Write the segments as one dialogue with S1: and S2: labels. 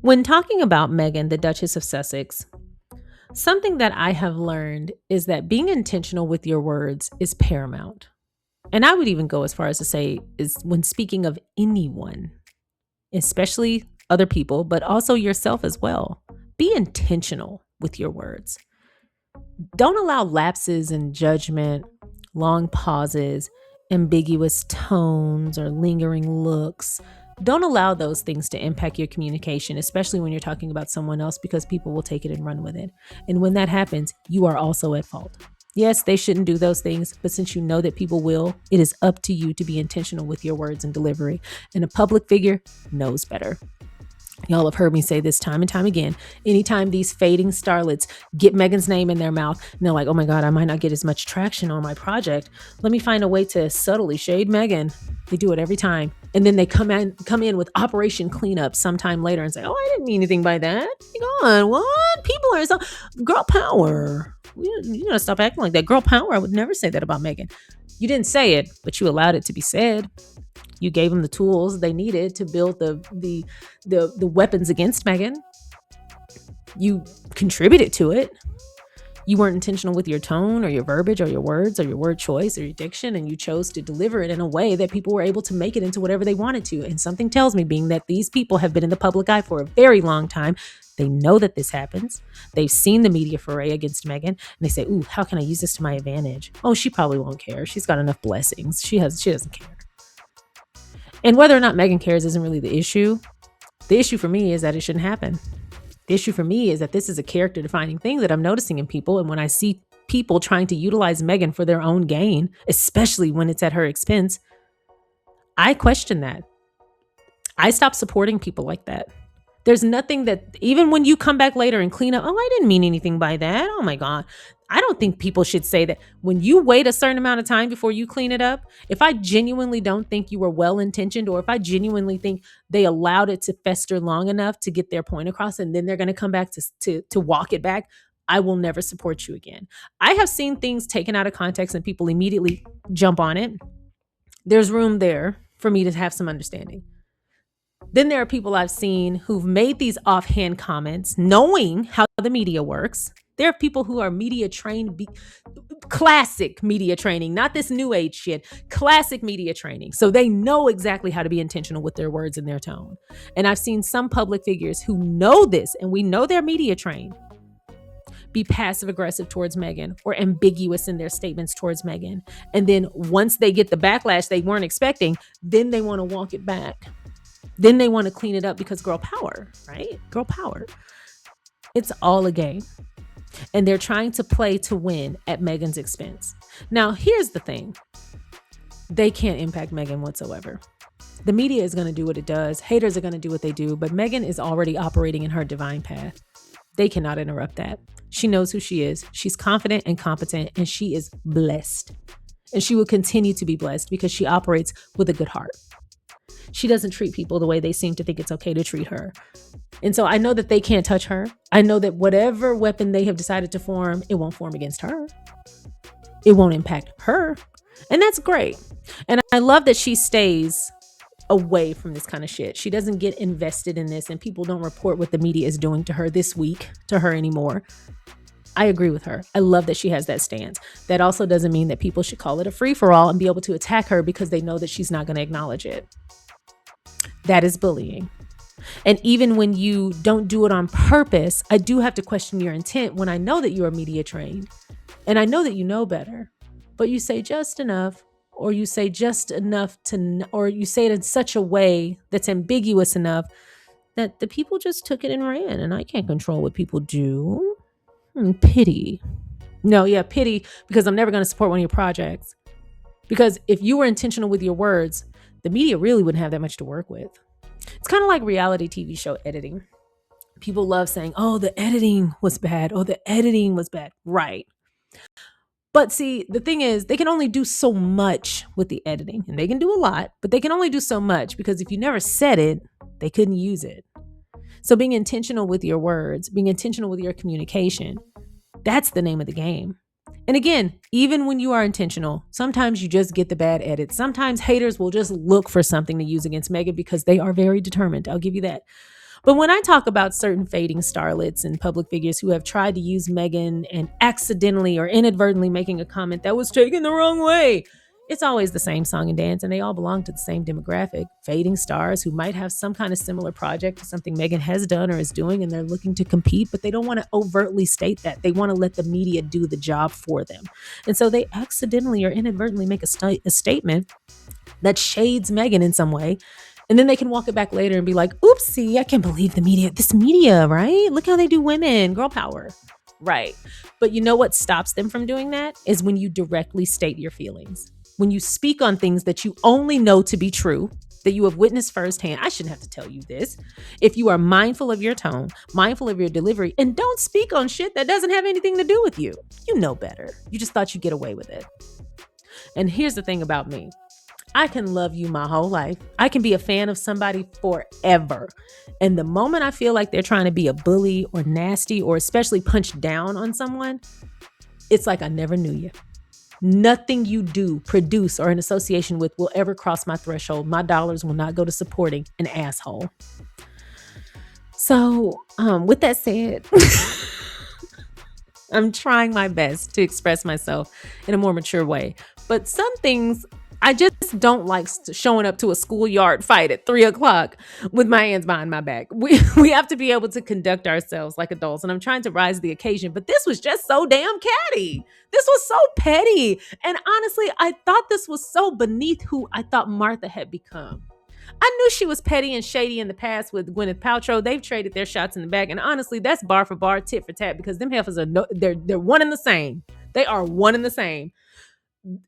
S1: When talking about Meghan, the Duchess of Sussex, something that I have learned is that being intentional with your words is paramount. And I would even go as far as to say is when speaking of anyone, especially other people, but also yourself as well. Be intentional with your words. Don't allow lapses in judgment, long pauses, ambiguous tones, or lingering looks. Don't allow those things to impact your communication, especially when you're talking about someone else, because people will take it and run with it. And when that happens, you are also at fault. Yes, they shouldn't do those things, but since you know that people will, it is up to you to be intentional with your words and delivery. And a public figure knows better. Y'all have heard me say this time and time again. Anytime these fading starlets get Meghan's name in their mouth, and they're like, oh my God, I might not get as much traction on my project. Let me find a way to subtly shade Meghan. They do it every time. And then they come in with Operation Cleanup sometime later and say, oh, I didn't mean anything by that. Hang on, what? People are so girl power. You gotta stop acting like that. Girl power. I would never say that about Meghan. You didn't say it, but you allowed it to be said. You gave them the tools they needed to build the weapons against Meghan. You contributed to it. You weren't intentional with your tone or your verbiage or your words or your word choice or your diction, and you chose to deliver it in a way that people were able to make it into whatever they wanted to. And something tells me, being that these people have been in the public eye for a very long time, they know that this happens. They've seen the media foray against Meghan, and they say, ooh, how can I use this to my advantage? Oh, she probably won't care. She's got enough blessings. She doesn't care. And whether or not Meghan cares isn't really the issue. The issue for me is that it shouldn't happen. The issue for me is that this is a character defining thing that I'm noticing in people. And when I see people trying to utilize Meghan for their own gain, especially when it's at her expense, I question that. I stop supporting people like that. There's nothing that, even when you come back later and clean up, oh, I didn't mean anything by that. Oh my God. I don't think people should say that. When you wait a certain amount of time before you clean it up, if I genuinely don't think you were well-intentioned, or if I genuinely think they allowed it to fester long enough to get their point across, and then they're going to come back to walk it back, I will never support you again. I have seen things taken out of context and people immediately jump on it. There's room there for me to have some understanding. Then there are people I've seen who've made these offhand comments knowing how the media works. There are people who are media trained, classic media training, not this new age shit, classic media training. So they know exactly how to be intentional with their words and their tone. And I've seen some public figures who know this, and we know they're media trained, be passive aggressive towards Meghan or ambiguous in their statements towards Meghan. And then once they get the backlash they weren't expecting, then they want to walk it back. Then they want to clean it up because girl power, right? Girl power. It's all a game. And they're trying to play to win at Meghan's expense. Now, here's the thing. They can't impact Meghan whatsoever. The media is going to do what it does. Haters are going to do what they do. But Meghan is already operating in her divine path. They cannot interrupt that. She knows who she is. She's confident and competent, and she is blessed. And she will continue to be blessed because she operates with a good heart. She doesn't treat people the way they seem to think it's okay to treat her. And so I know that they can't touch her. I know that whatever weapon they have decided to form, it won't form against her. It won't impact her. And that's great. And I love that she stays away from this kind of shit. She doesn't get invested in this, and people don't report what the media is doing to her this week to her anymore. I agree with her. I love that she has that stance. That also doesn't mean that people should call it a free-for-all and be able to attack her because they know that she's not going to acknowledge it. That is bullying. And even when you don't do it on purpose, I do have to question your intent when I know that you are media trained and I know that you know better, but you say just enough, or you say just enough or you say it in such a way that's ambiguous enough that the people just took it and ran, and I can't control what people do. Pity. No, yeah, pity, because I'm never going to support one of your projects. Because if you were intentional with your words, the media really wouldn't have that much to work with. It's kind of like reality TV show editing. People love saying, oh, the editing was bad. Oh, the editing was bad. Right. But see, the thing is, they can only do so much with the editing, and they can do a lot, but they can only do so much because if you never said it, they couldn't use it. So being intentional with your words, being intentional with your communication, that's the name of the game. And again, even when you are intentional, sometimes you just get the bad edit. Sometimes haters will just look for something to use against Meghan because they are very determined. I'll give you that. But when I talk about certain fading starlets and public figures who have tried to use Meghan and accidentally or inadvertently making a comment that was taken the wrong way, it's always the same song and dance, and they all belong to the same demographic. Fading stars who might have some kind of similar project to something Meghan has done or is doing, and they're looking to compete, but they don't want to overtly state that. They want to let the media do the job for them. And so they accidentally or inadvertently make a statement that shades Meghan in some way. And then they can walk it back later and be like, oopsie, I can't believe this media, right? Look how they do women, girl power. Right. But you know what stops them from doing that is when you directly state your feelings. When you speak on things that you only know to be true, that you have witnessed firsthand. I shouldn't have to tell you this. If you are mindful of your tone, mindful of your delivery, and don't speak on shit that doesn't have anything to do with you, you know better. You just thought you'd get away with it. And here's the thing about me. I can love you my whole life. I can be a fan of somebody forever. And the moment I feel like they're trying to be a bully or nasty or especially punch down on someone, it's like I never knew you. Nothing you do, produce, or in association with will ever cross my threshold. My dollars will not go to supporting an asshole. So, with that said, I'm trying my best to express myself in a more mature way. But some things I just don't like showing up to a schoolyard fight at 3:00 with my hands behind my back. We have to be able to conduct ourselves like adults, and I'm trying to rise to the occasion. But this was just so damn catty. This was so petty. And honestly, I thought this was so beneath who I thought Martha had become. I knew she was petty and shady in the past with Gwyneth Paltrow. They've traded their shots in the back. And honestly, that's bar for bar, tit for tat, because them heifers they're one and the same. They are one and the same.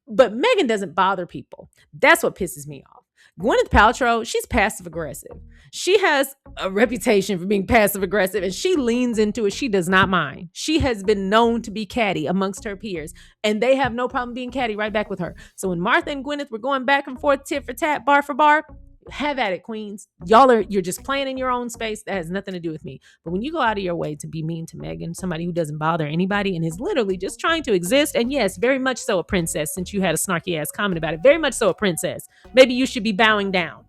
S1: But Meghan doesn't bother people. That's what pisses me off. Gwyneth Paltrow, she's passive aggressive. She has a reputation for being passive aggressive, and she leans into it. She does not mind. She has been known to be catty amongst her peers, and they have no problem being catty right back with her. So when Martha and Gwyneth were going back and forth, tit for tat, bar for bar, have at it, queens. You're just playing in your own space. That has nothing to do with me. But when you go out of your way to be mean to Meghan, somebody who doesn't bother anybody and is literally just trying to exist, and yes, very much so a princess, since you had a snarky ass comment about it, very much so a princess. Maybe you should be bowing down.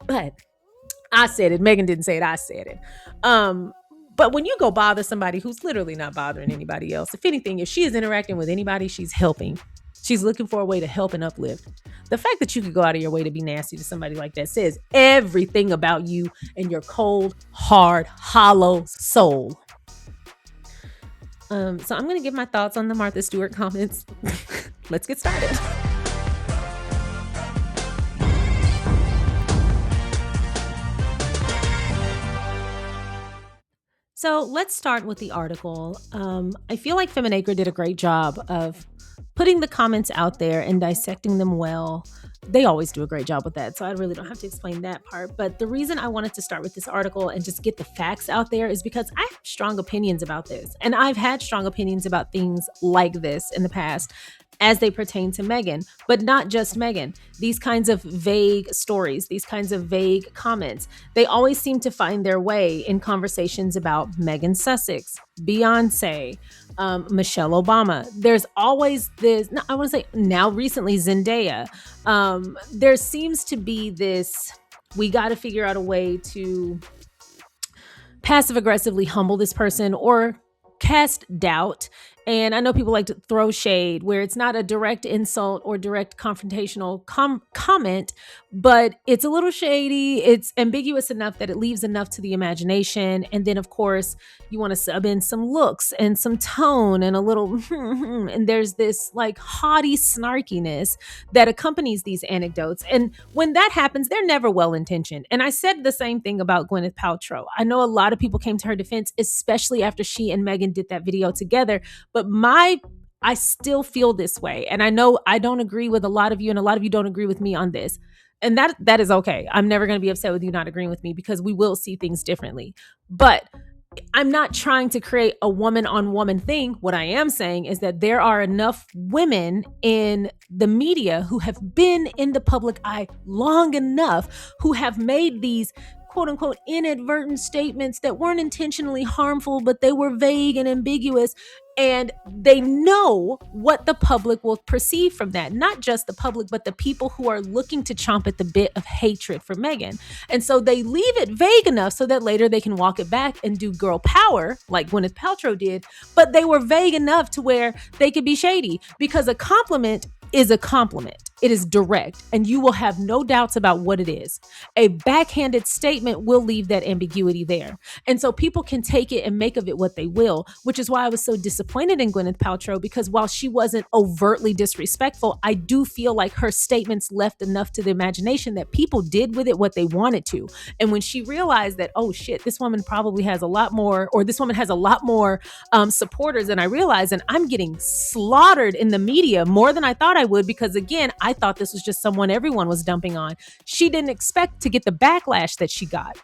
S1: But I said it. Meghan didn't say it. I said it. But when you go bother somebody who's literally not bothering anybody else, if anything, if she is interacting with anybody, she's helping. She's looking for a way to help and uplift. The fact that you could go out of your way to be nasty to somebody like that says everything about you and your cold, hard, hollow soul. So I'm going to give my thoughts on the Martha Stewart comments. Let's get started. So let's start with the article. I feel like Feminacre did a great job of putting the comments out there and dissecting them well. They always do a great job with that, so I really don't have to explain that part. But the reason I wanted to start with this article and just get the facts out there is because I have strong opinions about this. And I've had strong opinions about things like this in the past as they pertain to Meghan, but not just Meghan. These kinds of vague stories, these kinds of vague comments, they always seem to find their way in conversations about Meghan Sussex, Beyonce, Michelle Obama. There's always this, I want to say now recently Zendaya. There seems to be this, we got to figure out a way to passive aggressively humble this person or cast doubt. And I know people like to throw shade where it's not a direct insult or direct confrontational comment, but it's a little shady. It's ambiguous enough that it leaves enough to the imagination. And then, of course, you want to sub in some looks and some tone and a little, and there's this like haughty snarkiness that accompanies these anecdotes. And when that happens, they're never well-intentioned. And I said the same thing about Gwyneth Paltrow. I know a lot of people came to her defense, especially after she and Meghan did that video together. But I still feel this way. And I know I don't agree with a lot of you, and a lot of you don't agree with me on this. And that is okay. I'm never going to be upset with you not agreeing with me because we will see things differently. But I'm not trying to create a woman on woman thing. What I am saying is that there are enough women in the media who have been in the public eye long enough, who have made these quote unquote inadvertent statements that weren't intentionally harmful, but they were vague and ambiguous. And they know what the public will perceive from that. Not just the public, but the people who are looking to chomp at the bit of hatred for Meghan. And so they leave it vague enough so that later they can walk it back and do girl power like Gwyneth Paltrow did. But they were vague enough to where they could be shady, because a compliment is a compliment. It is direct, and you will have no doubts about what it is. A backhanded statement will leave that ambiguity there. And so people can take it and make of it what they will, which is why I was so disappointed in Gwyneth Paltrow, because while she wasn't overtly disrespectful, I do feel like her statements left enough to the imagination that people did with it what they wanted to. And when she realized that, oh shit, this woman probably has a lot more, or this woman has a lot more supporters than I realized, and I'm getting slaughtered in the media more than I thought I would, because again, I thought this was just someone everyone was dumping on. She didn't expect to get the backlash that she got,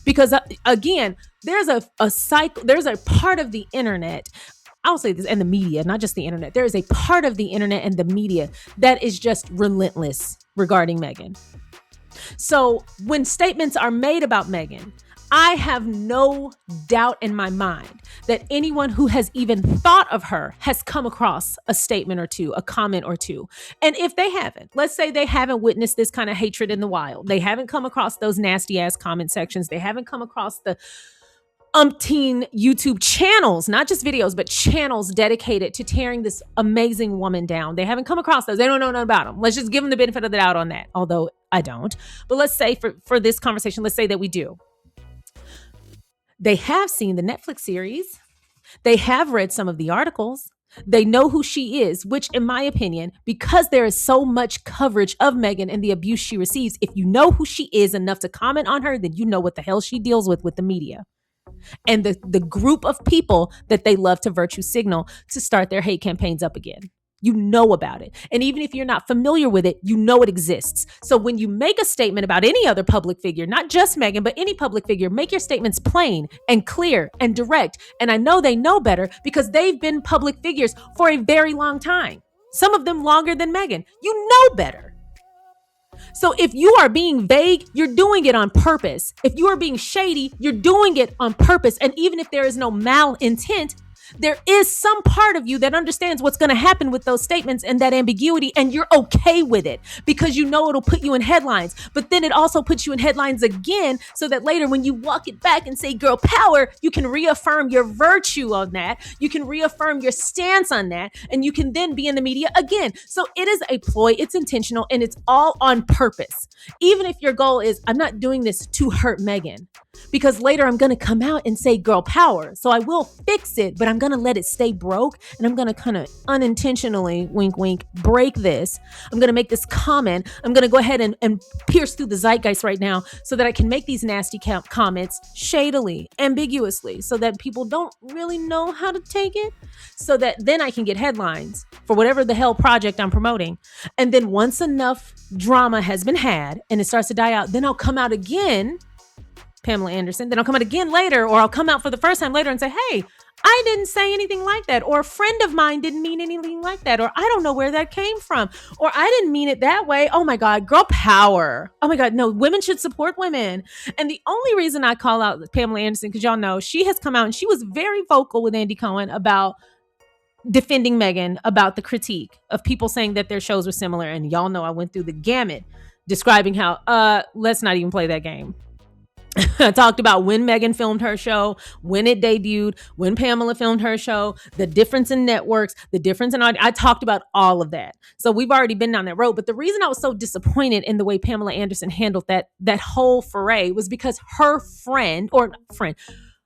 S1: because again, there's a cycle, there's a part of the internet, I'll say this, and the media, not just the internet. There is a part of the internet and the media that is just relentless regarding Meghan. So when statements are made about Meghan, I have no doubt in my mind that anyone who has even thought of her has come across a statement or two, a comment or two. And if they haven't, let's say they haven't witnessed this kind of hatred in the wild. They haven't come across those nasty ass comment sections. They haven't come across the umpteen YouTube channels, not just videos, but channels dedicated to tearing this amazing woman down. They haven't come across those. They don't know nothing about them. Let's just give them the benefit of the doubt on that. Although I don't. But let's say for this conversation, let's say that we do. They have seen the Netflix series. They have read some of the articles. They know who she is, which in my opinion, because there is so much coverage of Meghan and the abuse she receives, if you know who she is enough to comment on her, then you know what the hell she deals with the media and the group of people that they love to virtue signal to start their hate campaigns up again. You know about it. And even if you're not familiar with it, you know it exists. So when you make a statement about any other public figure, not just Meghan, but any public figure, make your statements plain and clear and direct. And I know they know better because they've been public figures for a very long time. Some of them longer than Meghan. You know better. So if you are being vague, you're doing it on purpose. If you are being shady, you're doing it on purpose. And even if there is no malintent, there is some part of you that understands what's going to happen with those statements and that ambiguity, and you're okay with it because you know it'll put you in headlines. But then it also puts you in headlines again so that later when you walk it back and say girl power, you can reaffirm your virtue on that. You can reaffirm your stance on that, and you can then be in the media again. So it is a ploy, it's intentional, and it's all on purpose. Even if your goal is, I'm not doing this to hurt Meghan, because later I'm going to come out and say girl power. So I will fix it, but I'm going to let it stay broke. And I'm going to kind of unintentionally, wink, wink, break this. I'm going to make this comment. I'm going to go ahead and pierce through the zeitgeist right now so that I can make these nasty comments shadily, ambiguously, so that people don't really know how to take it. So that then I can get headlines for whatever the hell project I'm promoting. And then once enough drama has been had and it starts to die out, then I'll come out again, Pamela Anderson. Then I'll come out again later, or I'll come out for the first time later and say, hey, I didn't say anything like that. Or a friend of mine didn't mean anything like that. Or I don't know where that came from. Or I didn't mean it that way. Oh my God, girl power. Oh my God, no, women should support women. And the only reason I call out Pamela Anderson, because y'all know she has come out and she was very vocal with Andy Cohen about defending Meghan, about the critique of people saying that their shows were similar. And y'all know I went through the gamut describing how, let's not even play that game. I talked about when Meghan filmed her show, when it debuted, when Pamela filmed her show, the difference in networks, the difference in audio. I talked about all of that. So we've already been down that road. But the reason I was so disappointed in the way Pamela Anderson handled that whole foray was because her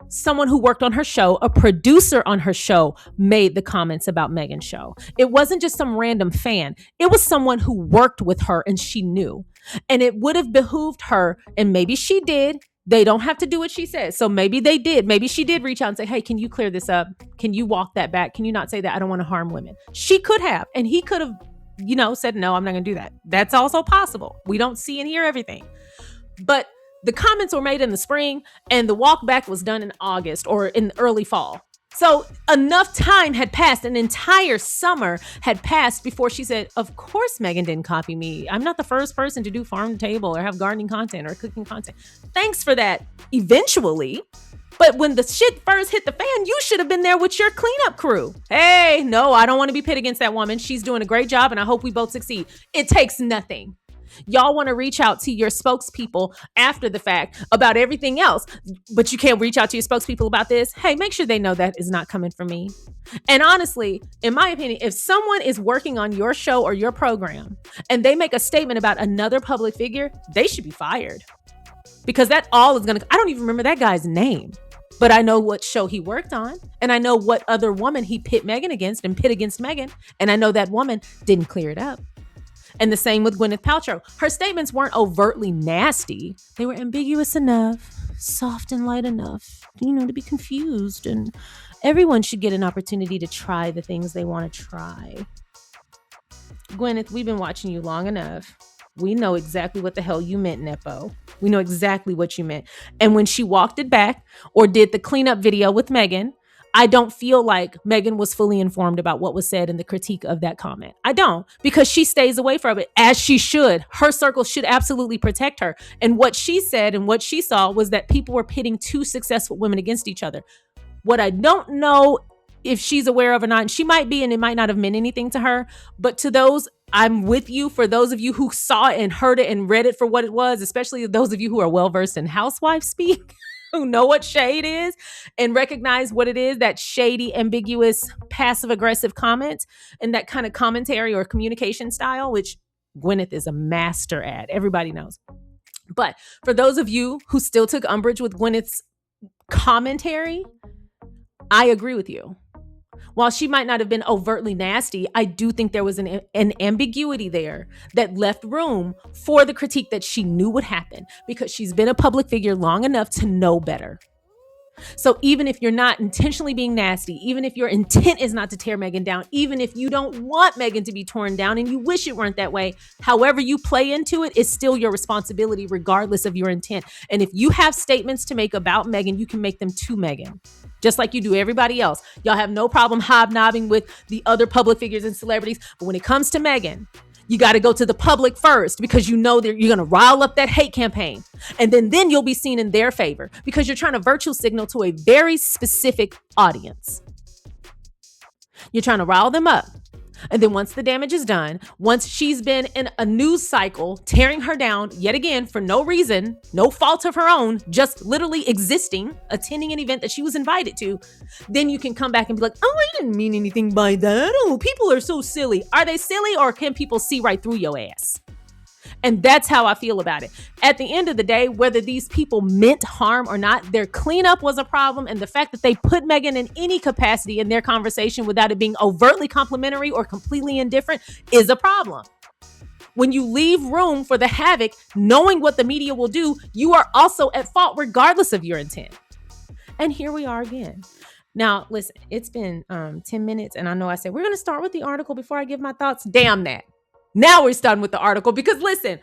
S1: someone who worked on her show, a producer on her show, made the comments about Meghan's show. It wasn't just some random fan. It was someone who worked with her and she knew. And it would have behooved her, and maybe she did. They don't have to do what she says. So maybe they did. Maybe she did reach out and say, hey, can you clear this up? Can you walk that back? Can you not say that? I don't want to harm women. She could have. And he could have, said, no, I'm not going to do that. That's also possible. We don't see and hear everything. But the comments were made in the spring and the walk back was done in August or in early fall. So enough time had passed, an entire summer had passed before she said, of course Meghan didn't copy me. I'm not the first person to do farm to table or have gardening content or cooking content. Thanks for that eventually. But when the shit first hit the fan, you should have been there with your cleanup crew. Hey, no, I don't want to be pit against that woman. She's doing a great job and I hope we both succeed. It takes nothing. Y'all want to reach out to your spokespeople after the fact about everything else, but you can't reach out to your spokespeople about this. Hey, make sure they know that is not coming from me. And honestly, in my opinion, if someone is working on your show or your program and they make a statement about another public figure, they should be fired. Because that all is going to, I don't even remember that guy's name, but I know what show he worked on. And I know what other woman he pit Meghan against and pit against Meghan. And I know that woman didn't clear it up. And the same with Gwyneth Paltrow. Her statements weren't overtly nasty. They were ambiguous enough, soft and light enough, to be confused. And everyone should get an opportunity to try the things they want to try. Gwyneth, we've been watching you long enough. We know exactly what the hell you meant, Nepo. We know exactly what you meant. And when she walked it back or did the cleanup video with Meghan, I don't feel like Meghan was fully informed about what was said in the critique of that comment. I don't, because she stays away from it, as she should. Her circle should absolutely protect her. And what she said and what she saw was that people were pitting two successful women against each other. What I don't know if she's aware of or not, and she might be, and it might not have meant anything to her, but to those, I'm with you. For those of you who saw it and heard it and read it for what it was, especially those of you who are well-versed in housewife speak, who know what shade is and recognize what it is, that shady, ambiguous, passive-aggressive comment and that kind of commentary or communication style, which Gwyneth is a master at. Everybody knows. But for those of you who still took umbrage with Gwyneth's commentary, I agree with you. While she might not have been overtly nasty, I do think there was an ambiguity there that left room for the critique that she knew would happen because she's been a public figure long enough to know better. So even if you're not intentionally being nasty, even if your intent is not to tear Meghan down, even if you don't want Meghan to be torn down and you wish it weren't that way, however you play into it is still your responsibility regardless of your intent. And if you have statements to make about Meghan, you can make them to Meghan. Just like you do everybody else. Y'all have no problem hobnobbing with the other public figures and celebrities. But when it comes to Meghan, you got to go to the public first because you know that you're going to rile up that hate campaign. And then you'll be seen in their favor because you're trying to virtue signal to a very specific audience. You're trying to rile them up. And then once the damage is done, once she's been in a news cycle, tearing her down yet again for no reason, no fault of her own, just literally existing, attending an event that she was invited to, then you can come back and be like, oh, I didn't mean anything by that. Oh, people are so silly. Are they silly or can people see right through your ass? And that's how I feel about it. At the end of the day, whether these people meant harm or not, their cleanup was a problem. And the fact that they put Meghan in any capacity in their conversation without it being overtly complimentary or completely indifferent is a problem. When you leave room for the havoc, knowing what the media will do, you are also at fault regardless of your intent. And here we are again. Now, listen, it's been 10 minutes and I know I said, we're going to start with the article before I give my thoughts. Damn that. Now we're starting with the article because listen,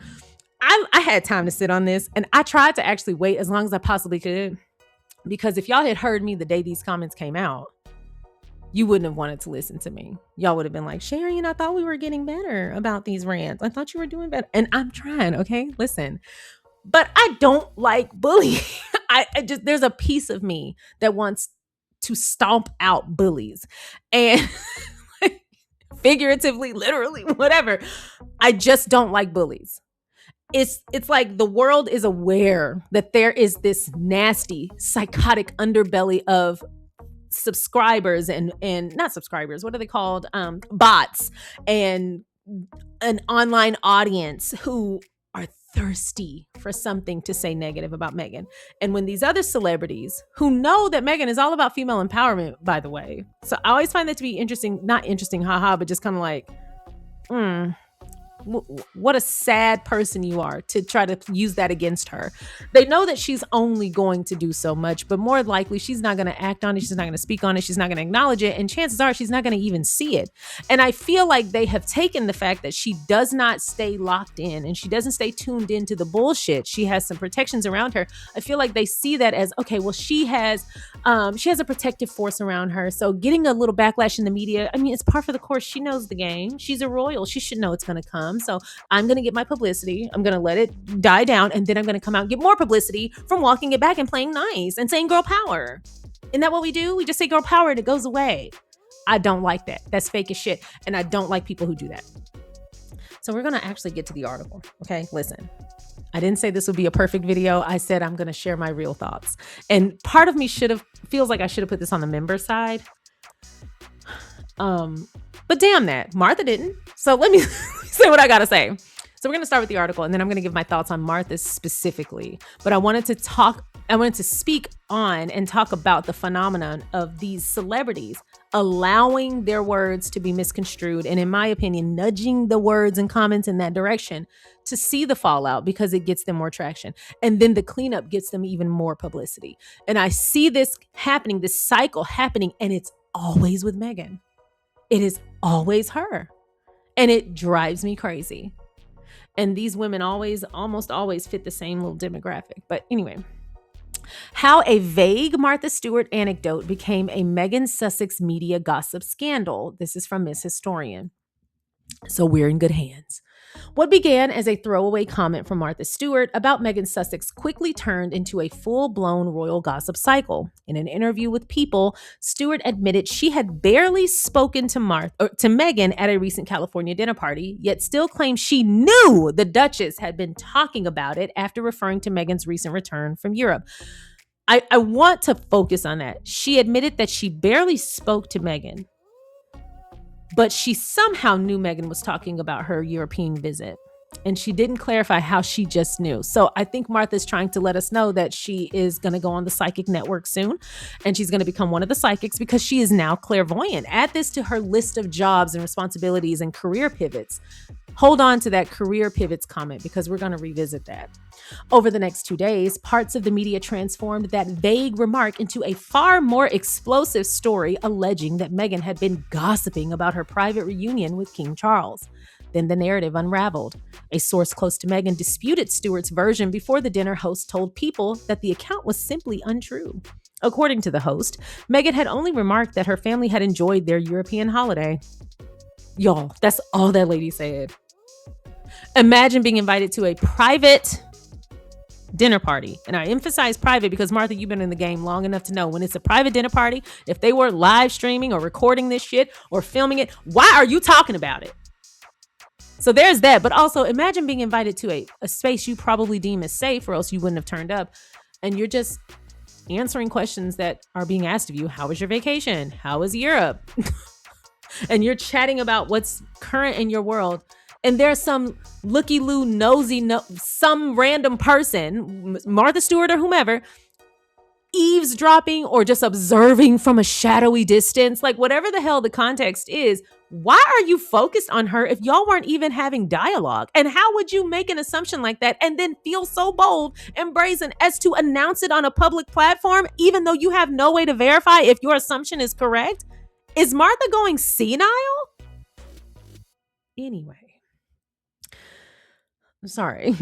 S1: I had time to sit on this and I tried to actually wait as long as I possibly could because if y'all had heard me the day these comments came out, you wouldn't have wanted to listen to me. Y'all would have been like, Sharion, I thought we were getting better about these rants. I thought you were doing better. And I'm trying, okay? Listen, but I don't like bullying. There's a piece of me that wants to stomp out bullies and figuratively, literally, whatever. I just don't like bullies. It's like the world is aware that there is this nasty, psychotic underbelly of subscribers and not subscribers. What are they called? Bots and an online audience who are thirsty for something to say negative about Meghan. And when these other celebrities who know that Meghan is all about female empowerment, by the way. So I always find that to be interesting, not interesting, haha, but just kind of like, What a sad person you are to try to use that against her. They know that she's only going to do so much, but more likely she's not going to act on it. She's not going to speak on it. She's not going to acknowledge it. And chances are she's not going to even see it. And I feel like they have taken the fact that she does not stay locked in and she doesn't stay tuned into the bullshit. She has some protections around her. I feel like they see that as, okay, well, she has a protective force around her. So getting a little backlash in the media, I mean, it's par for the course. She knows the game. She's a royal. She should know it's going to come. So I'm going to get my publicity. I'm going to let it die down. And then I'm going to come out and get more publicity from walking it back and playing nice and saying girl power. Isn't that what we do? We just say girl power and it goes away. I don't like that. That's fake as shit. And I don't like people who do that. So we're going to actually get to the article. Okay, listen. I didn't say this would be a perfect video. I said I'm going to share my real thoughts. And part of me feels like I should have put this on the member side. But damn that. Martha didn't. So let me say what I got to say. So we're going to start with the article and then I'm going to give my thoughts on Martha specifically. But I wanted to speak on and talk about the phenomenon of these celebrities allowing their words to be misconstrued and, in my opinion, nudging the words and comments in that direction to see the fallout because it gets them more traction. And then the cleanup gets them even more publicity. And I see this happening, this cycle happening, and it's always with Meghan. It is always her. And it drives me crazy. And these women almost always fit the same little demographic. But anyway. How a vague Martha Stewart anecdote became a Meghan Sussex media gossip scandal. This is from Miss Historian. So we're in good hands. What began as a throwaway comment from Martha Stewart about Meghan Sussex quickly turned into a full-blown royal gossip cycle. In an interview with People, Stewart admitted she had barely spoken to Meghan at a recent California dinner party, yet still claimed she knew the Duchess had been talking about it after referring to Meghan's recent return from Europe. I want to focus on that. She admitted that she barely spoke to Meghan, but she somehow knew Meghan was talking about her European visit. And she didn't clarify how she just knew. So I think Martha's trying to let us know that she is going to go on the psychic network soon. And she's going to become one of the psychics because she is now clairvoyant. Add this to her list of jobs and responsibilities and career pivots. Hold on to that career pivots comment because we're going to revisit that. Over the next 2 days, parts of the media transformed that vague remark into a far more explosive story alleging that Meghan had been gossiping about her private reunion with King Charles. Then the narrative unraveled. A source close to Meghan disputed Stewart's version before the dinner host told People that the account was simply untrue. According to the host, Meghan had only remarked that her family had enjoyed their European holiday. Y'all, that's all that lady said. Imagine being invited to a private dinner party. And I emphasize private because, Martha, you've been in the game long enough to know when it's a private dinner party, if they were live streaming or recording this shit or filming it, why are you talking about it? So there's that. But also imagine being invited to a space you probably deem as safe or else you wouldn't have turned up. And you're just answering questions that are being asked of you. How was your vacation? How was Europe? And you're chatting about what's current in your world. And there's some looky-loo, some random person, Martha Stewart or whomever, eavesdropping or just observing from a shadowy distance. Like whatever the hell the context is, why are you focused on her if y'all weren't even having dialogue? And how would you make an assumption like that and then feel so bold and brazen as to announce it on a public platform, even though you have no way to verify if your assumption is correct? Is Martha going senile? Anyway. Sorry.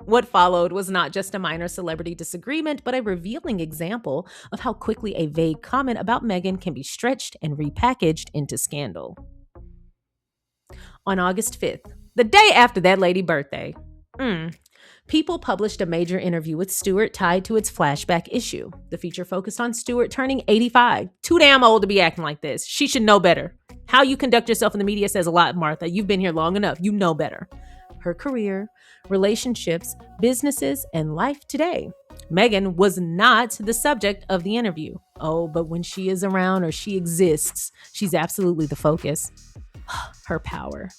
S1: What followed was not just a minor celebrity disagreement, but a revealing example of how quickly a vague comment about Meghan can be stretched and repackaged into scandal. On August 5th, the day after that lady's birthday, People published a major interview with Stewart tied to its flashback issue. The feature focused on Stewart turning 85. Too damn old to be acting like this. She should know better. How you conduct yourself in the media says a lot, Martha. You've been here long enough. You know better. Her career, relationships, businesses, and life today. Meghan was not the subject of the interview. Oh, but when she is around or she exists, she's absolutely the focus. Her power.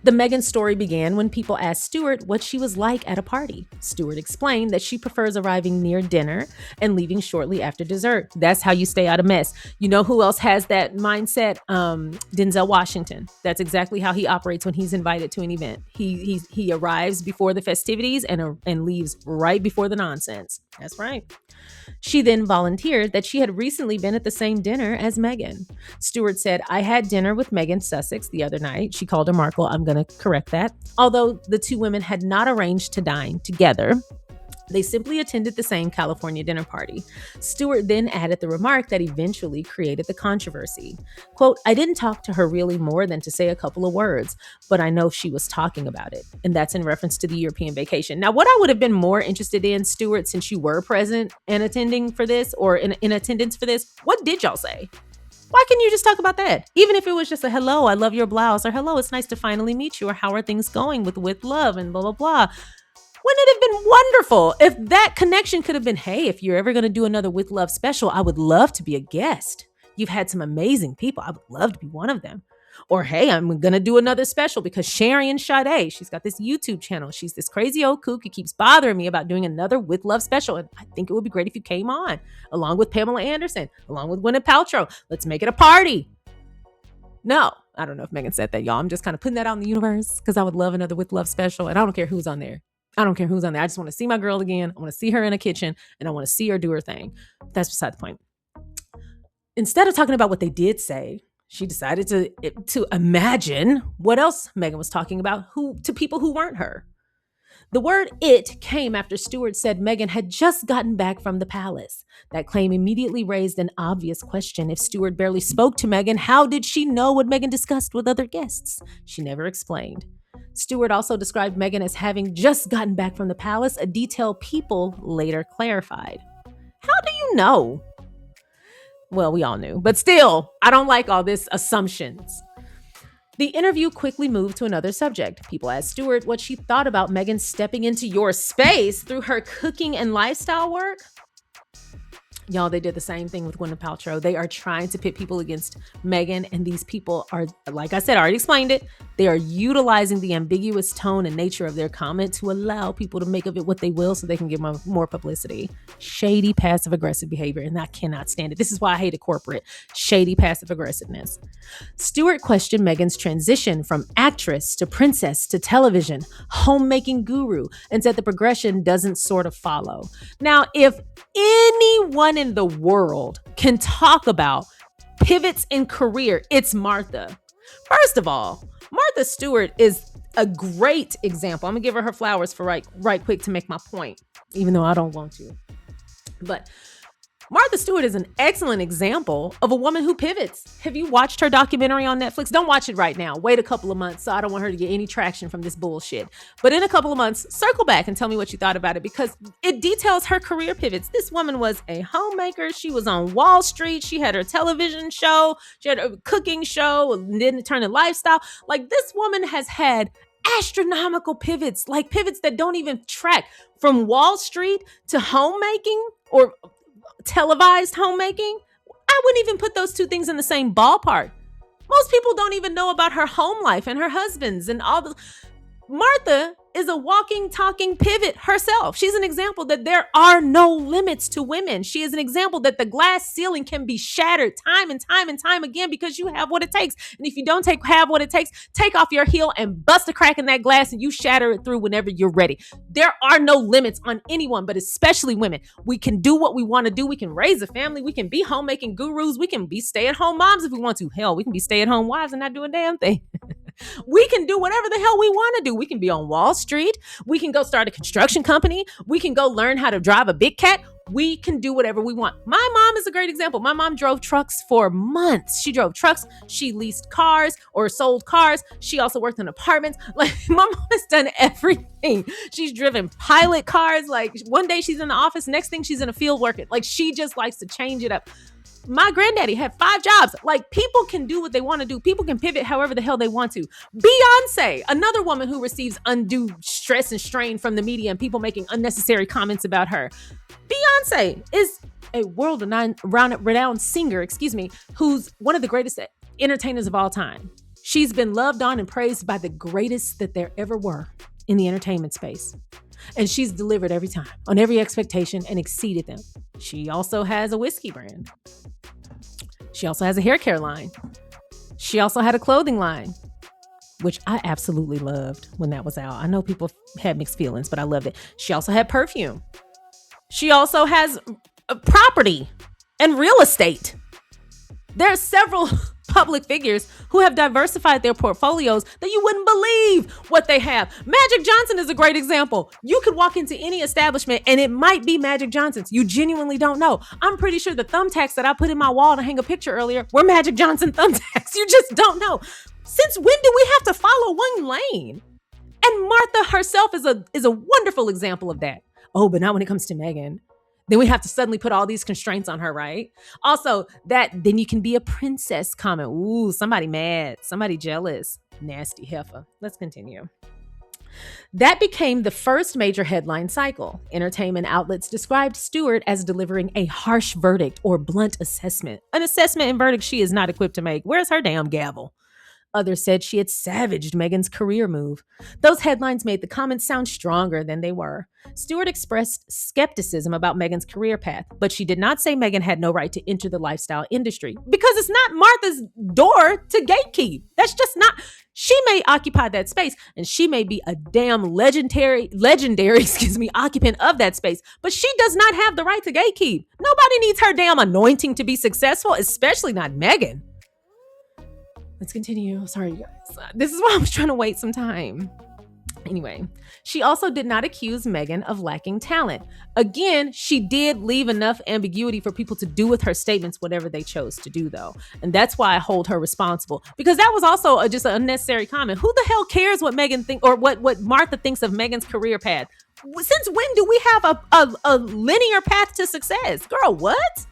S1: The Meghan story began when people asked Stewart what she was like at a party. Stewart explained that she prefers arriving near dinner and leaving shortly after dessert. That's how you stay out of mess. You know who else has that mindset? Denzel Washington. That's exactly how he operates when he's invited to an event. He arrives before the festivities and leaves right before the nonsense. That's right. She then volunteered that she had recently been at the same dinner as Meghan. Stewart said, "I had dinner with Meghan Sussex the other night." She called her Markle. I'm going to correct that. Although the two women had not arranged to dine together, they simply attended the same California dinner party. Stewart then added the remark that eventually created the controversy. Quote, "I didn't talk to her really more than to say a couple of words, but I know she was talking about it." And that's in reference to the European vacation. Now, what I would have been more interested in, Stewart, since you were present and attending for this or in attendance for this, what did y'all say? Why can't you just talk about that? Even if it was just a hello, I love your blouse, or hello, it's nice to finally meet you, or how are things going with love and blah, blah, blah. Wouldn't it have been wonderful if that connection could have been, hey, if you're ever going to do another With Love special, I would love to be a guest. You've had some amazing people. I would love to be one of them. Or, hey, I'm going to do another special because SharionSade, she's got this YouTube channel. She's this crazy old kook who keeps bothering me about doing another With Love special. And I think it would be great if you came on, along with Pamela Anderson, along with Gwyneth Paltrow. Let's make it a party. No, I don't know if Meghan said that, y'all. I'm just kind of putting that out in the universe because I would love another With Love special. And I don't care who's on there. I just want to see my girl again. I want to see her in a kitchen and I want to see her do her thing. That's beside the point. Instead of talking about what they did say, she decided to imagine what else Meghan was talking about to people who weren't her. The word "it" came after Stewart said Meghan had just gotten back from the palace. That claim immediately raised an obvious question. If Stewart barely spoke to Meghan, how did she know what Meghan discussed with other guests? She never explained. Stewart also described Meghan as having just gotten back from the palace, a detail people later clarified. How do you know? Well, we all knew, but still, I don't like all this assumptions. The interview quickly moved to another subject. People asked Stewart what she thought about Meghan stepping into your space through her cooking and lifestyle work. Y'all, they did the same thing with Gwyneth Paltrow. They are trying to pit people against Meghan, and these people are, like I said, I already explained it. They are utilizing the ambiguous tone and nature of their comment to allow people to make of it what they will so they can give them more publicity. Shady, passive-aggressive behavior, and I cannot stand it. This is why I hate a corporate. Shady, passive-aggressiveness. Stewart questioned Meghan's transition from actress to princess to television, homemaking guru, and said the progression doesn't sort of follow. Now, if anyone in the world can talk about pivots in career, it's Martha. First of all, Martha Stewart is a great example. I'm gonna give her flowers for right quick to make my point, even though I don't want to. But Martha Stewart is an excellent example of a woman who pivots. Have you watched her documentary on Netflix? Don't watch it right now. Wait a couple of months, so I don't want her to get any traction from this bullshit. But in a couple of months, circle back and tell me what you thought about it, because it details her career pivots. This woman was a homemaker. She was on Wall Street. She had her television show. She had a cooking show, and then turned to lifestyle. Like, this woman has had astronomical pivots, like pivots that don't even track, from Wall Street to homemaking or televised homemaking. I wouldn't even put those two things in the same ballpark. Most people don't even know about her home life and her husbands and all the. Martha is a walking, talking pivot herself. She's an example that there are no limits to women. She is an example that the glass ceiling can be shattered time and time and time again because you have what it takes. And if you don't have what it takes, take off your heel and bust a crack in that glass and you shatter it through whenever you're ready. There are no limits on anyone, but especially women. We can do what we want to do. We can raise a family. We can be homemaking gurus. We can be stay-at-home moms if we want to. Hell, we can be stay-at-home wives and not do a damn thing. We can do whatever the hell we want to do. We can be on Wall Street. We can go start a construction company. We can go learn how to drive a big cat. We can do whatever we want. My mom is a great example. My mom drove trucks for months. She drove trucks. She leased cars or sold cars. She also worked in apartments. Like, my mom has done everything. She's driven pilot cars. Like, one day she's in the office. Next thing she's in a field working. Like, she just likes to change it up. My granddaddy had 5 jobs. Like, people can do what they want to do. People can pivot however the hell they want to. Beyonce, another woman who receives undue stress and strain from the media and people making unnecessary comments about her. Beyonce is a world-renowned singer, who's one of the greatest entertainers of all time. She's been loved on and praised by the greatest that there ever were in the entertainment space. And she's delivered every time on every expectation and exceeded them. She also has a whiskey brand. She also has a hair care line. She also had a clothing line, which I absolutely loved when that was out. I know people had mixed feelings, but I loved it. She also had perfume. She also has property and real estate. There are several public figures who have diversified their portfolios that you wouldn't believe what they have. Magic Johnson is a great example. You could walk into any establishment and it might be Magic Johnson's. You genuinely don't know. I'm pretty sure the thumbtacks that I put in my wall to hang a picture earlier were Magic Johnson thumbtacks. You just don't know. Since when do we have to follow one lane? And Martha herself is a wonderful example of that. Oh, but not when it comes to Meghan. Then we have to suddenly put all these constraints on her, right? Also, then you can be a princess comment. Ooh, somebody mad, somebody jealous. Nasty heifer. Let's continue. That became the first major headline cycle. Entertainment outlets described Stewart as delivering a harsh verdict or blunt assessment. An assessment and verdict she is not equipped to make. Where's her damn gavel? Others said she had savaged Meghan's career move. Those headlines made the comments sound stronger than they were. Stewart expressed skepticism about Meghan's career path, but she did not say Meghan had no right to enter the lifestyle industry because it's not Martha's door to gatekeep. That's just not. She may occupy that space and she may be a damn legendary, occupant of that space, but she does not have the right to gatekeep. Nobody needs her damn anointing to be successful, especially not Meghan. Let's continue. Sorry, you guys. This is why I was trying to wait some time. Anyway, she also did not accuse Meghan of lacking talent. Again, she did leave enough ambiguity for people to do with her statements whatever they chose to do, though. And that's why I hold her responsible, because that was also just an unnecessary comment. Who the hell cares what Meghan thinks or what Martha thinks of Meghan's career path? Since when do we have a linear path to success? Girl, what?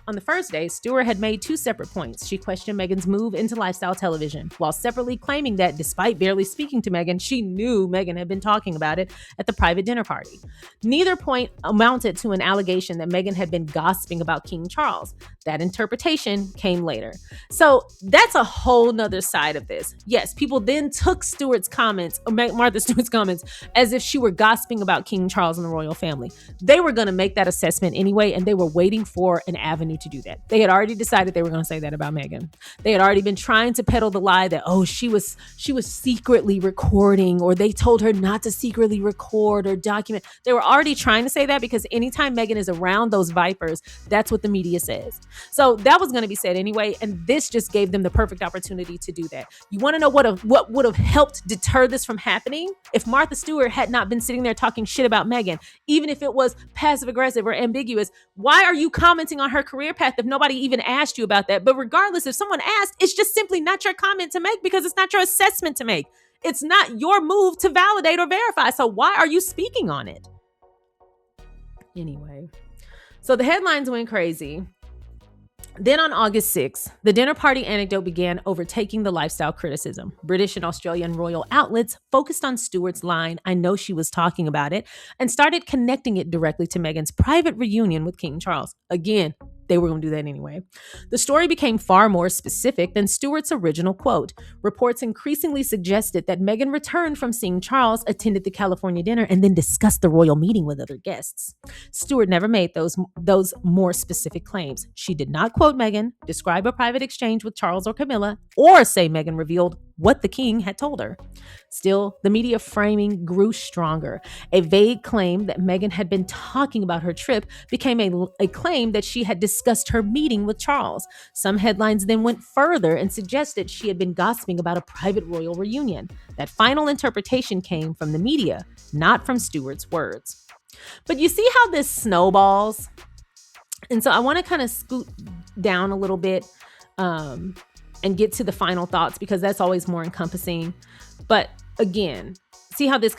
S1: On the first day, Stewart had made two separate points. She questioned Meghan's move into lifestyle television, while separately claiming that, despite barely speaking to Meghan, she knew Meghan had been talking about it at the private dinner party. Neither point amounted to an allegation that Meghan had been gossiping about King Charles. That interpretation came later. So that's a whole nother side of this. Yes, people then took Martha Stewart's comments as if she were gossiping about King Charles and the royal family. They were going to make that assessment anyway, and they were waiting for an avenue to do that. They had already decided they were going to say that about Meghan. They had already been trying to peddle the lie that, she was secretly recording, or they told her not to secretly record or document. They were already trying to say that because anytime Meghan is around those vipers, that's what the media says. So that was going to be said anyway, and this just gave them the perfect opportunity to do that. You want to know what would have helped deter this from happening? If Martha Stewart had not been sitting there talking shit about Meghan, even if it was passive aggressive or ambiguous. Why are you commenting on her career path if nobody even asked you about that? But regardless, if someone asked, it's just simply not your comment to make because it's not your assessment to make. It's not your move to validate or verify. So why are you speaking on it? Anyway, so the headlines went crazy. Then on August 6th, the dinner party anecdote began overtaking the lifestyle criticism. British and Australian royal outlets focused on Stewart's line, "I know she was talking about it," and started connecting it directly to Meghan's private reunion with King Charles. Again, they were going to do that anyway. The story became far more specific than Stewart's original quote. Reports increasingly suggested that Meghan returned from seeing Charles, attended the California dinner, and then discussed the royal meeting with other guests. Stewart never made those more specific claims. She did not quote Meghan, describe a private exchange with Charles or Camilla, or say Meghan revealed what the king had told her. Still, the media framing grew stronger. A vague claim that Meghan had been talking about her trip became a claim that she had discussed her meeting with Charles. Some headlines then went further and suggested she had been gossiping about a private royal reunion. That final interpretation came from the media, not from Stewart's words. But you see how this snowballs? And so I want to kind of scoot down a little bit and get to the final thoughts because that's always more encompassing. But again, see how this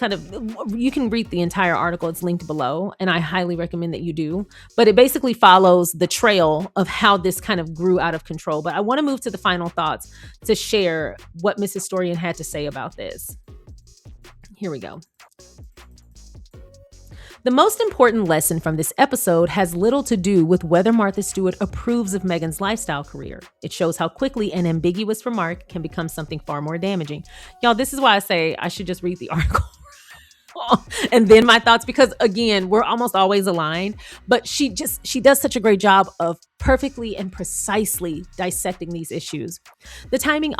S1: you can read the entire article. It's linked below, and I highly recommend that you do. But it basically follows the trail of how this kind of grew out of control. But I want to move to the final thoughts to share what Miss Historian had to say about this. Here we go. The most important lesson from this episode has little to do with whether Martha Stewart approves of Meghan's lifestyle career. It shows how quickly an ambiguous remark can become something far more damaging. Y'all, this is why I say I should just read the article. And then my thoughts, because again, we're almost always aligned, but she does such a great job of perfectly and precisely dissecting these issues. The timing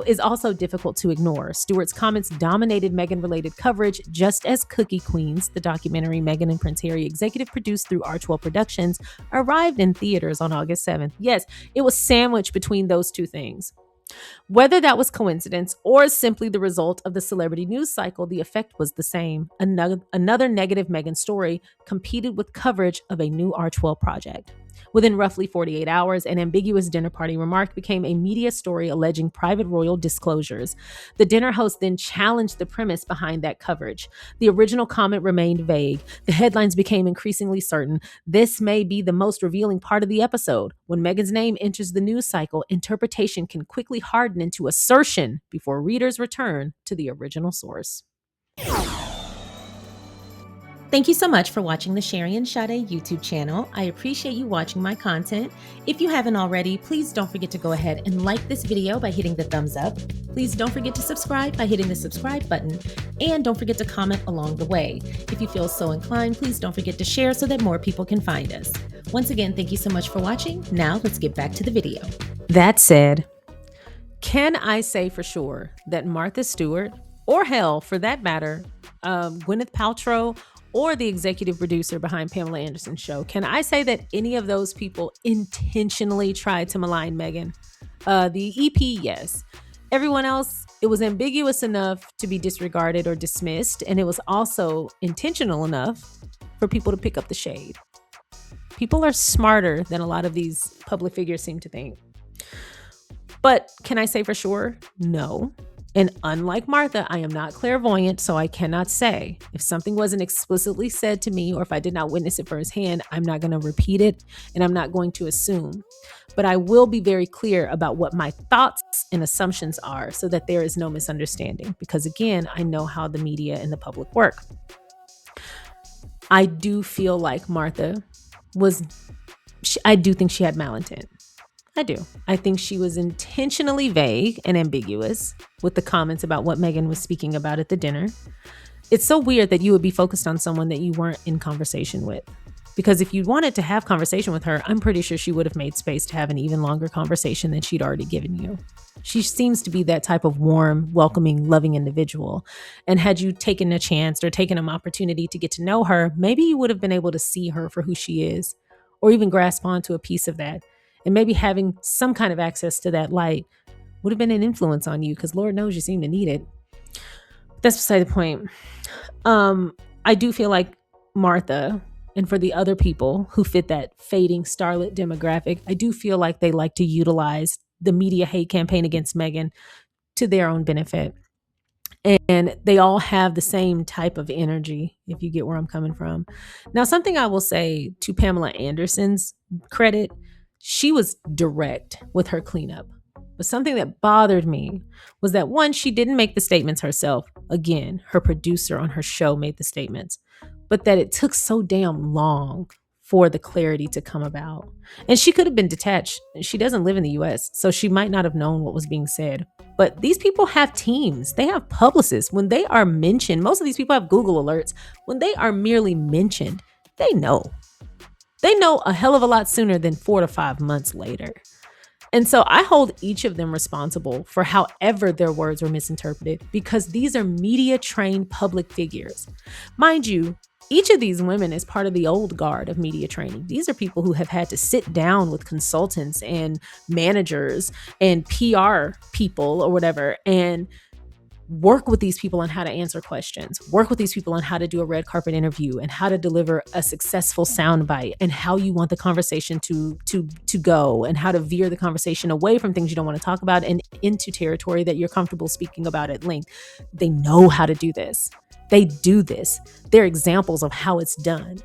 S1: is also difficult to ignore. Stewart's comments dominated Meghan-related coverage, just as Cookie Queens, the documentary Meghan and Prince Harry executive produced through Archewell Productions, arrived in theaters on August 7th. Yes, it was sandwiched between those two things. Whether that was coincidence or simply the result of the celebrity news cycle, the effect was the same. Another negative Meghan story competed with coverage of a new Archewell project. Within roughly 48 hours, an ambiguous dinner party remark became a media story alleging private royal disclosures. The dinner host then challenged the premise behind that coverage. The original comment remained vague. The headlines became increasingly certain. This may be the most revealing part of the episode. When Meghan's name enters the news cycle, interpretation can quickly harden into assertion before readers return to the original source. Thank you so much for watching the SharionSade YouTube channel. I appreciate you watching my content. If you haven't already, please don't forget to go ahead and like this video by hitting the thumbs up. Please don't forget to subscribe by hitting the subscribe button. And don't forget to comment along the way. If you feel so inclined, please don't forget to share so that more people can find us. Once again, thank you so much for watching. Now let's get back to the video. That said, can I say for sure that Martha Stewart, or hell, for that matter, Gwyneth Paltrow, or the executive producer behind Pamela Anderson's show, can I say that any of those people intentionally tried to malign Meghan? The EP, yes. Everyone else, it was ambiguous enough to be disregarded or dismissed, and it was also intentional enough for people to pick up the shade. People are smarter than a lot of these public figures seem to think. But can I say for sure? No. And unlike Martha, I am not clairvoyant, so I cannot say. If something wasn't explicitly said to me, or if I did not witness it firsthand, I'm not going to repeat it, and I'm not going to assume. But I will be very clear about what my thoughts and assumptions are so that there is no misunderstanding. Because again, I know how the media and the public work. I do feel like Martha I do think she had malintent. I do. I think she was intentionally vague and ambiguous with the comments about what Meghan was speaking about at the dinner. It's so weird that you would be focused on someone that you weren't in conversation with. Because if you wanted to have conversation with her, I'm pretty sure she would have made space to have an even longer conversation than she'd already given you. She seems to be that type of warm, welcoming, loving individual. And had you taken a chance or taken an opportunity to get to know her, maybe you would have been able to see her for who she is, or even grasp onto a piece of that. And maybe having some kind of access to that light would have been an influence on you, because Lord knows you seem to need it. That's beside the point. I do feel like Martha, and for the other people who fit that fading starlet demographic, I do feel like they like to utilize the media hate campaign against Meghan to their own benefit. And they all have the same type of energy, if you get where I'm coming from. Now, something I will say to Pamela Anderson's credit, she was direct with her cleanup. But something that bothered me was that, one, she didn't make the statements herself. Again, her producer on her show made the statements. But that it took so damn long for the clarity to come about. And she could have been detached. She doesn't live in the US, so she might not have known what was being said. But these people have teams. They have publicists. When they are mentioned, most of these people have Google alerts. When they are merely mentioned, they know. They know a hell of a lot sooner than 4 to 5 months later. And so I hold each of them responsible for however their words were misinterpreted, because these are media-trained public figures. Mind you, each of these women is part of the old guard of media training. These are people who have had to sit down with consultants and managers and PR people or whatever, and work with these people on how to answer questions, work with these people on how to do a red carpet interview and how to deliver a successful soundbite, and how you want the conversation to go, and how to veer the conversation away from things you don't want to talk about and into territory that you're comfortable speaking about at length. They know how to do this. They do this. They're examples of how it's done.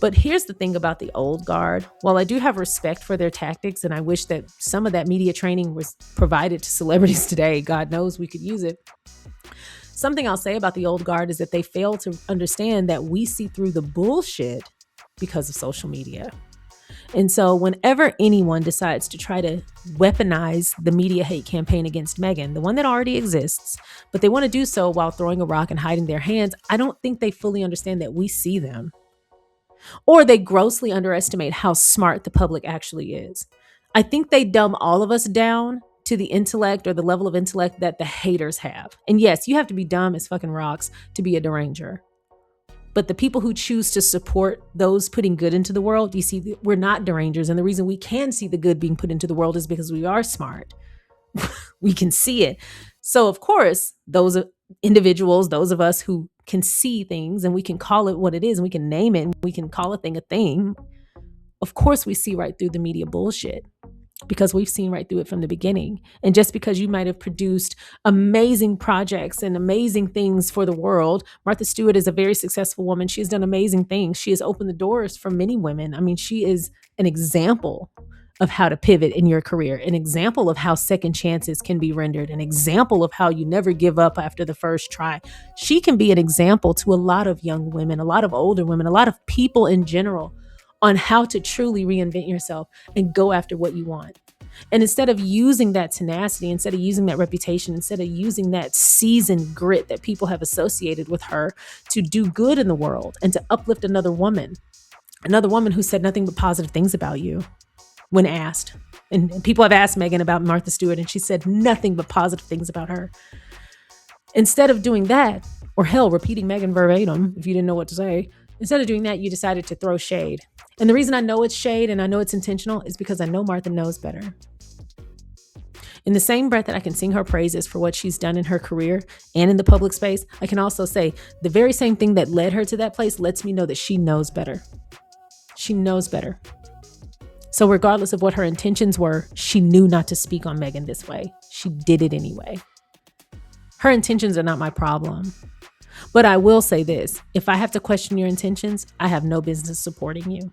S1: But here's the thing about the old guard. While I do have respect for their tactics, and I wish that some of that media training was provided to celebrities today, God knows we could use it, Something I'll say about the old guard is that they fail to understand that we see through the bullshit because of social media. And so whenever anyone decides to try to weaponize the media hate campaign against Meghan, the one that already exists, but they want to do so while throwing a rock and hiding their hands, I don't think they fully understand that we see them. Or they grossly underestimate how smart the public actually is. I think they dumb all of us down to the intellect or the level of intellect that the haters have. And yes, you have to be dumb as fucking rocks to be a deranger. But the people who choose to support those putting good into the world, you see, we're not derangers. And the reason we can see the good being put into the world is because we are smart. We can see it. So, of course, those individuals, those of us who can see things and we can call it what it is and we can name it and we can call a thing, of course, we see right through the media bullshit. Because we've seen right through it from the beginning. And just because you might have produced amazing projects and amazing things for the world, Martha Stewart is a very successful woman. She has done amazing things. She has opened the doors for many women. I mean, she is an example of how to pivot in your career, an example of how second chances can be rendered, an example of how you never give up after the first try. She can be an example to a lot of young women, a lot of older women, a lot of people in general, on how to truly reinvent yourself and go after what you want. And instead of using that tenacity, instead of using that reputation, instead of using that seasoned grit that people have associated with her to do good in the world and to uplift another woman who said nothing but positive things about you when asked. And people have asked Meghan about Martha Stewart and she said nothing but positive things about her. Instead of doing that, or hell, repeating Meghan verbatim, if you didn't know what to say, instead of doing that, you decided to throw shade. And the reason I know it's shade and I know it's intentional is because I know Martha knows better. In the same breath that I can sing her praises for what she's done in her career and in the public space, I can also say the very same thing that led her to that place lets me know that she knows better. She knows better. So regardless of what her intentions were, she knew not to speak on Meghan this way. She did it anyway. Her intentions are not my problem. But I will say this, if I have to question your intentions, I have no business supporting you.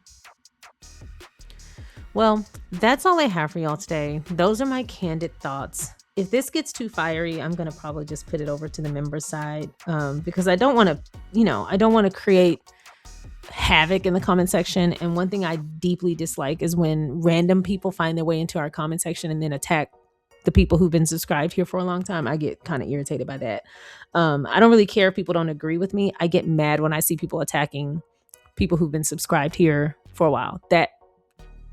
S1: Well, that's all I have for y'all today. Those are my candid thoughts. If this gets too fiery, I'm going to probably just put it over to the members side because I don't want to create havoc in the comment section. And one thing I deeply dislike is when random people find their way into our comment section and then attack the people who've been subscribed here for a long time. I get kind of irritated by that. I don't really care if people don't agree with me. I get mad when I see people attacking people who've been subscribed here for a while. That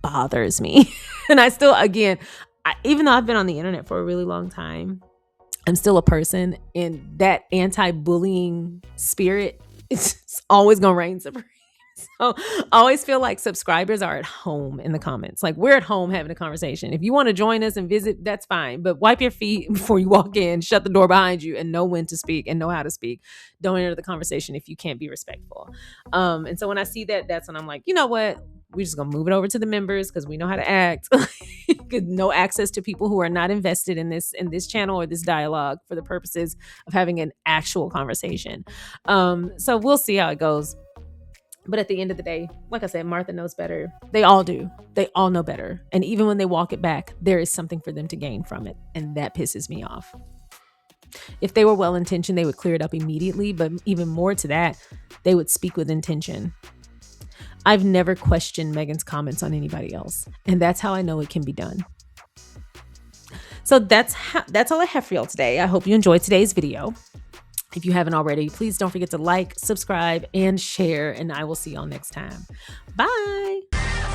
S1: bothers me. And I still, again, even though I've been on the internet for a really long time, I'm still a person, and that anti-bullying spirit is always going to reign supreme. So I always feel like subscribers are at home in the comments. Like, we're at home having a conversation. If you want to join us and visit, that's fine. But wipe your feet before you walk in, shut the door behind you, and know when to speak and know how to speak. Don't enter the conversation if you can't be respectful. And so when I see that, that's when I'm like, you know what? We're just going to move it over to the members because we know how to act. No access to people who are not invested in this channel or this dialogue for the purposes of having an actual conversation. So we'll see how it goes. But at the end of the day, like I said, Martha knows better. They all do. They all know better. And even when they walk it back, there is something for them to gain from it. And that pisses me off. If they were well-intentioned, they would clear it up immediately. But even more to that, they would speak with intention. I've never questioned Meghan's comments on anybody else. And that's how I know it can be done. So that's all I have for y'all today. I hope you enjoyed today's video. If you haven't already, please don't forget to like, subscribe, and share. And I will see y'all next time. Bye.